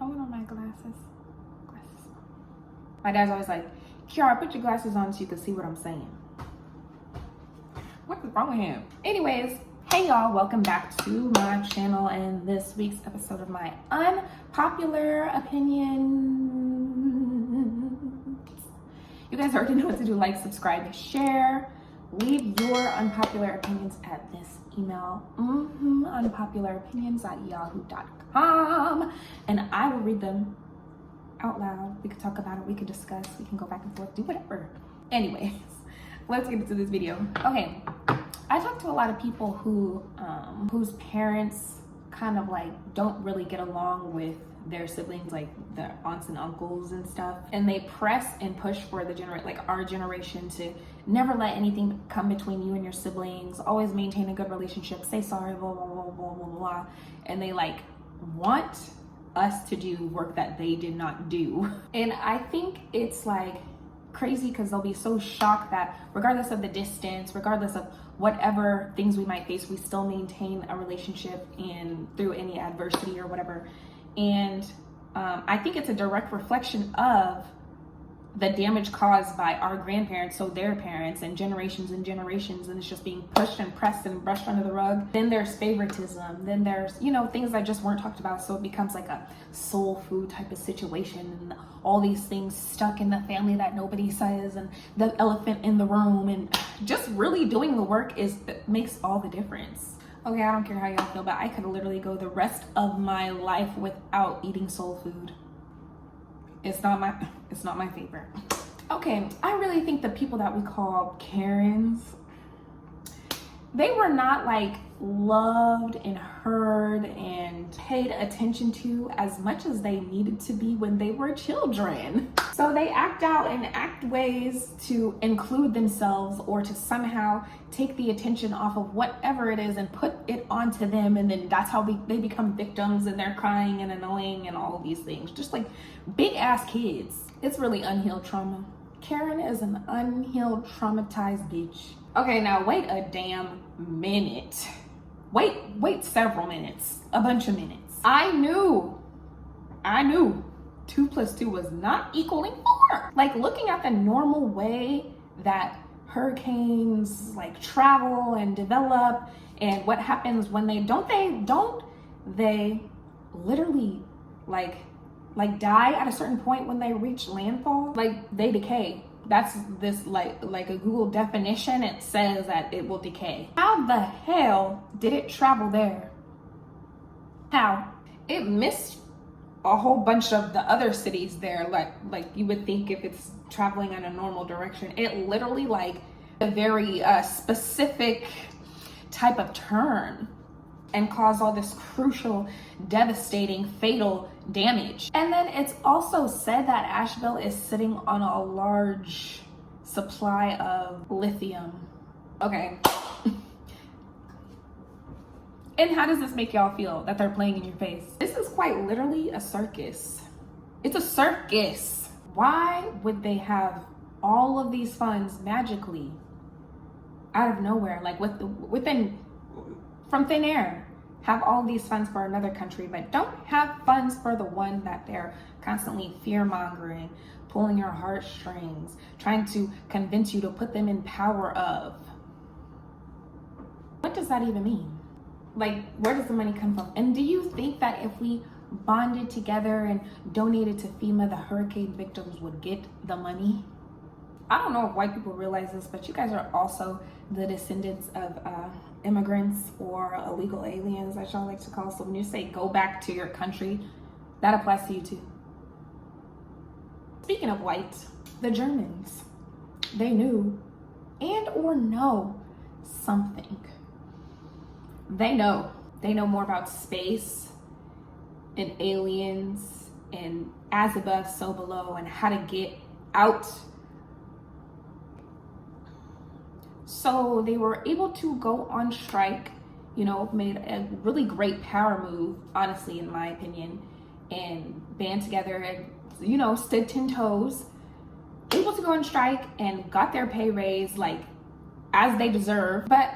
What are my glasses? My dad's always like, Kiara, put your glasses on so you can see what I'm saying. What is wrong with him? Anyways, hey y'all, welcome back to my channel and this week's episode of my unpopular opinions. You guys already know what to do. Like, subscribe, share. Leave your unpopular opinions at this email, MhmUnpopularOpinions@yahoo.com, and I will read them out loud. We could talk about it, we could discuss, we can go back and forth, do whatever. Anyways, let's get into this video. Okay, I talked to a lot of people who whose parents kind of like don't really get along with their siblings, like their aunts and uncles and stuff, and they press and push for the our generation to never let anything come between you and your siblings, always maintain a good relationship, say sorry, blah blah blah blah blah blah, and they like want us to do work that they did not do. And I think it's like crazy because they'll be so shocked that regardless of the distance, regardless of whatever things we might face, we still maintain a relationship and through any adversity or whatever. And I think it's a direct reflection of the damage caused by our grandparents, so their parents, and generations, and it's just being pushed and pressed and brushed under the rug. Then there's favoritism, then there's, you know, things that just weren't talked about, so it becomes like a soul food type of situation, and all these things stuck in the family that nobody says, and the elephant in the room, and just really doing the work makes all the difference. Okay, I don't care how y'all feel, but I could literally go the rest of my life without eating soul food. It's not my favorite. Okay, I really think the people that we call Karens, they were not like loved and heard and paid attention to as much as they needed to be when they were children. So they act out and act ways to include themselves or to somehow take the attention off of whatever it is and put it onto them, and then that's how they become victims, and they're crying and annoying and all of these things, just like big ass kids. It's really unhealed trauma. Karen is an unhealed, traumatized bitch. Okay, now wait a damn minute. Wait several minutes, a bunch of minutes. I knew 2 + 2 was not equaling 4. Like, looking at the normal way that hurricanes like travel and develop, and what happens when they don't they literally like die at a certain point when they reach landfall? Like, they decay. That's this like a Google definition. It says that it will decay. How the hell did it travel there? How? It missed a whole bunch of the other cities there, like you would think if it's traveling in a normal direction. It literally like a very specific type of turn and caused all this crucial, devastating, fatal damage. And then it's also said that Asheville is sitting on a large supply of lithium. Okay. And how does this make y'all feel that they're playing in your face? This is quite literally a circus. It's a circus. Why would they have all of these funds magically out of nowhere, like from thin air, have all these funds for another country, but don't have funds for the one that they're constantly fear-mongering, pulling your heartstrings, trying to convince you to put them in power of? What does that even mean? Like, where does the money come from? And do you think that if we bonded together and donated to FEMA, the hurricane victims would get the money? I don't know if white people realize this, but you guys are also the descendants of immigrants or illegal aliens, as y'all like to call. So when you say go back to your country, that applies to you too. Speaking of white, the Germans, they knew and or know something. They know more about space and aliens and as above, so below, and how to get out. So they were able to go on strike, you know, made a really great power move, honestly, in my opinion, and band together and, you know, stood 10 toes, able to go on strike and got their pay raise, like, as they deserve. But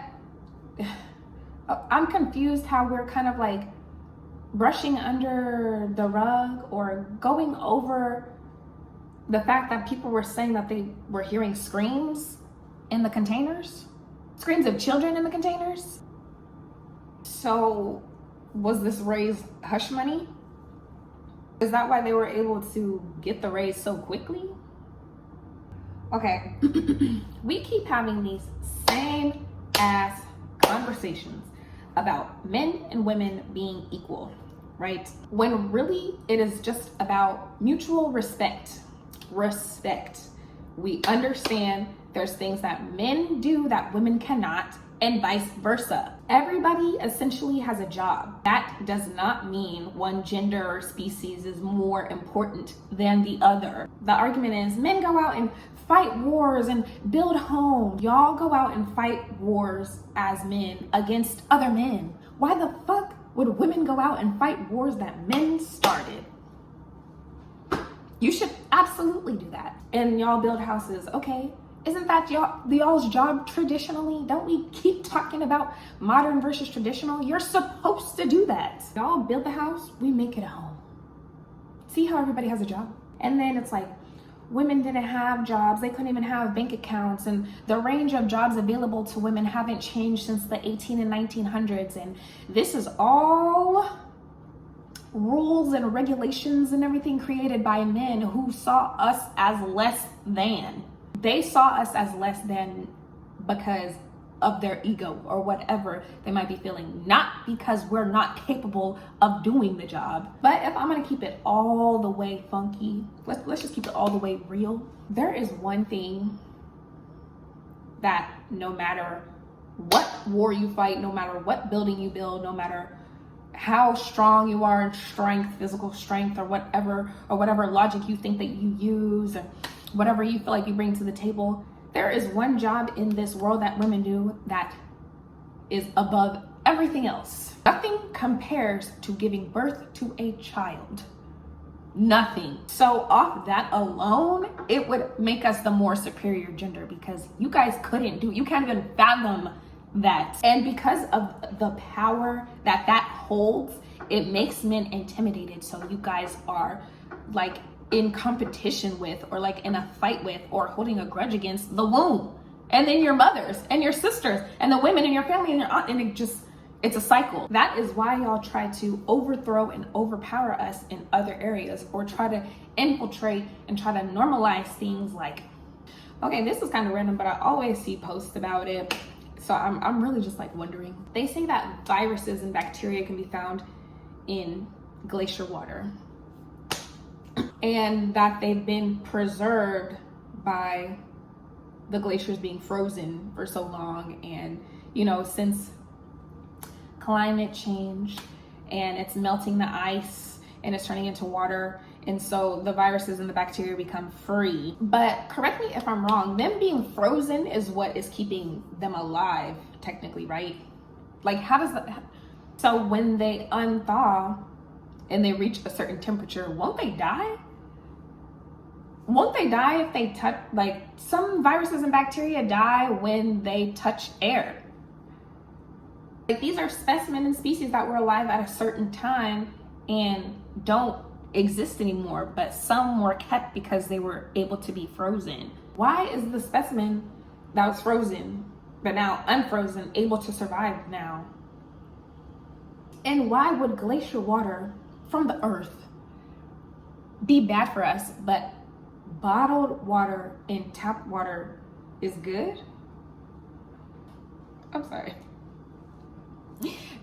I'm confused how we're kind of like brushing under the rug or going over the fact that people were saying that they were hearing screams in the containers, screams of children in the containers. So was this raise hush money? Is that why they were able to get the raise so quickly? Okay, we keep having these same ass conversations about men and women being equal, right? When really it is just about mutual respect. We understand there's things that men do that women cannot, and vice versa. Everybody essentially has a job. That does not mean one gender or species is more important than the other. The argument is men go out and fight wars and build homes. Y'all go out and fight wars as men against other men. Why the fuck would women go out and fight wars that men started? You should absolutely do that. And y'all build houses. Okay, isn't that y'all's job traditionally? Don't we keep talking about modern versus traditional? You're supposed to do that. Y'all build the house, we make it a home. See how everybody has a job? And then it's like, women didn't have jobs. They couldn't even have bank accounts. And the range of jobs available to women haven't changed since the 18 and 1900s. And this is all rules and regulations and everything created by men who saw us as less than. They saw us as less than because of their ego or whatever they might be feeling, not because we're not capable of doing the job. But if I'm gonna keep it all the way funky, let's just keep it all the way real. There is one thing that no matter what war you fight, no matter what building you build, no matter how strong you are in strength, physical strength, or whatever logic you think that you use, or whatever you feel like you bring to the table, there is one job in this world that women do that is above everything else. Nothing compares to giving birth to a child. Nothing. So off that alone, it would make us the more superior gender, because you guys you can't even fathom that. And because of the power that holds, it makes men intimidated. So you guys are like in competition with, or like in a fight with, or holding a grudge against the womb, and then your mothers and your sisters and the women in your family and your aunt, and it's a cycle. That is why y'all try to overthrow and overpower us in other areas, or try to infiltrate and try to normalize things like, okay, this is kind of random, but I always see posts about it. So I'm really just like wondering. They say that viruses and bacteria can be found in glacier water, and that they've been preserved by the glaciers being frozen for so long. And since climate change, and it's melting the ice and it's turning into water, and so the viruses and the bacteria become free. But correct me if I'm wrong, them being frozen is what is keeping them alive technically, right? Like, how does that, so when they unthaw and they reach a certain temperature, won't they die? Won't they die if they touch, like, some viruses and bacteria die when they touch air. Like, these are specimens and species that were alive at a certain time and don't exist anymore, but some were kept because they were able to be frozen. Why is the specimen that was frozen but now unfrozen able to survive now? And why would glacier water from the earth be bad for us, but bottled water and tap water is good? I'm sorry.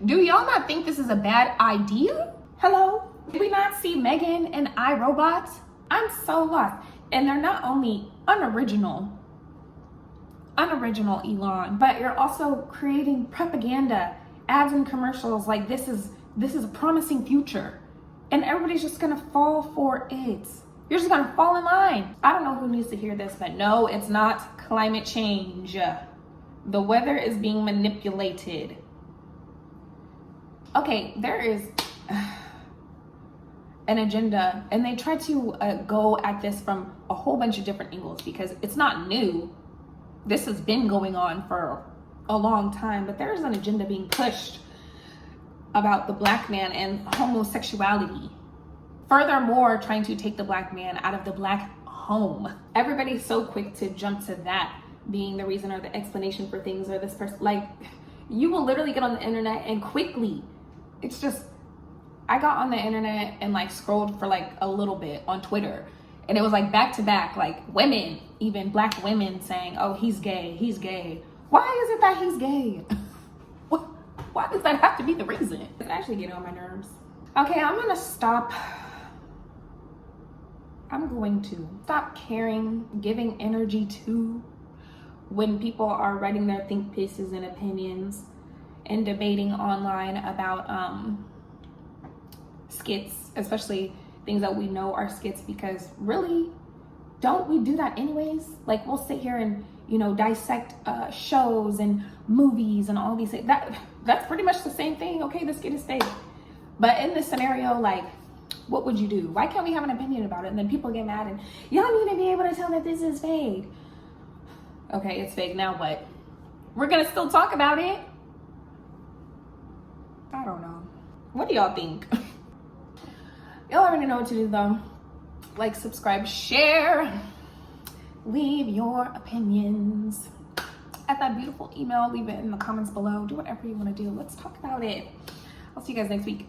Do y'all not think this is a bad idea? Hello? Did we not see Megan and iRobot? I'm so lost. And they're not only unoriginal Elon, but you're also creating propaganda, ads and commercials like this is a promising future. And everybody's just gonna fall for it. You're just gonna fall in line. I don't know who needs to hear this, but no, it's not climate change. The weather is being manipulated. Okay, there is an agenda, and they try to go at this from a whole bunch of different angles, because it's not new. This has been going on for a long time, but there's an agenda being pushed about the black man and homosexuality. Furthermore, trying to take the black man out of the black home. Everybody's so quick to jump to that being the reason or the explanation for things, or this person. Like, you will literally get on the internet and quickly, it's just, I got on the internet and like scrolled for like a little bit on Twitter, and it was like back to back, like women, even black women saying, oh, he's gay, he's gay. Why is it that he's gay? Why does that have to be the reason? It's actually getting on my nerves. Okay, I'm going to stop caring, giving energy to when people are writing their think pieces and opinions and debating online about skits, especially things that we know are skits, because really, don't we do that anyways? Like, we'll sit here and, you know, dissect shows and movies and all these things. That's pretty much the same thing. Okay, the skit is fake. But in this scenario, like, what would you do? Why can't we have an opinion about it? And then people get mad and, y'all need to be able to tell that this is fake. Okay, it's fake. Now what? We're gonna still talk about it? I don't know. What do y'all think? Y'all already know what to do though. Like, subscribe, share, leave your opinions at that beautiful email. Leave it in the comments below. Do whatever you want to do. Let's talk about it. I'll see you guys next week.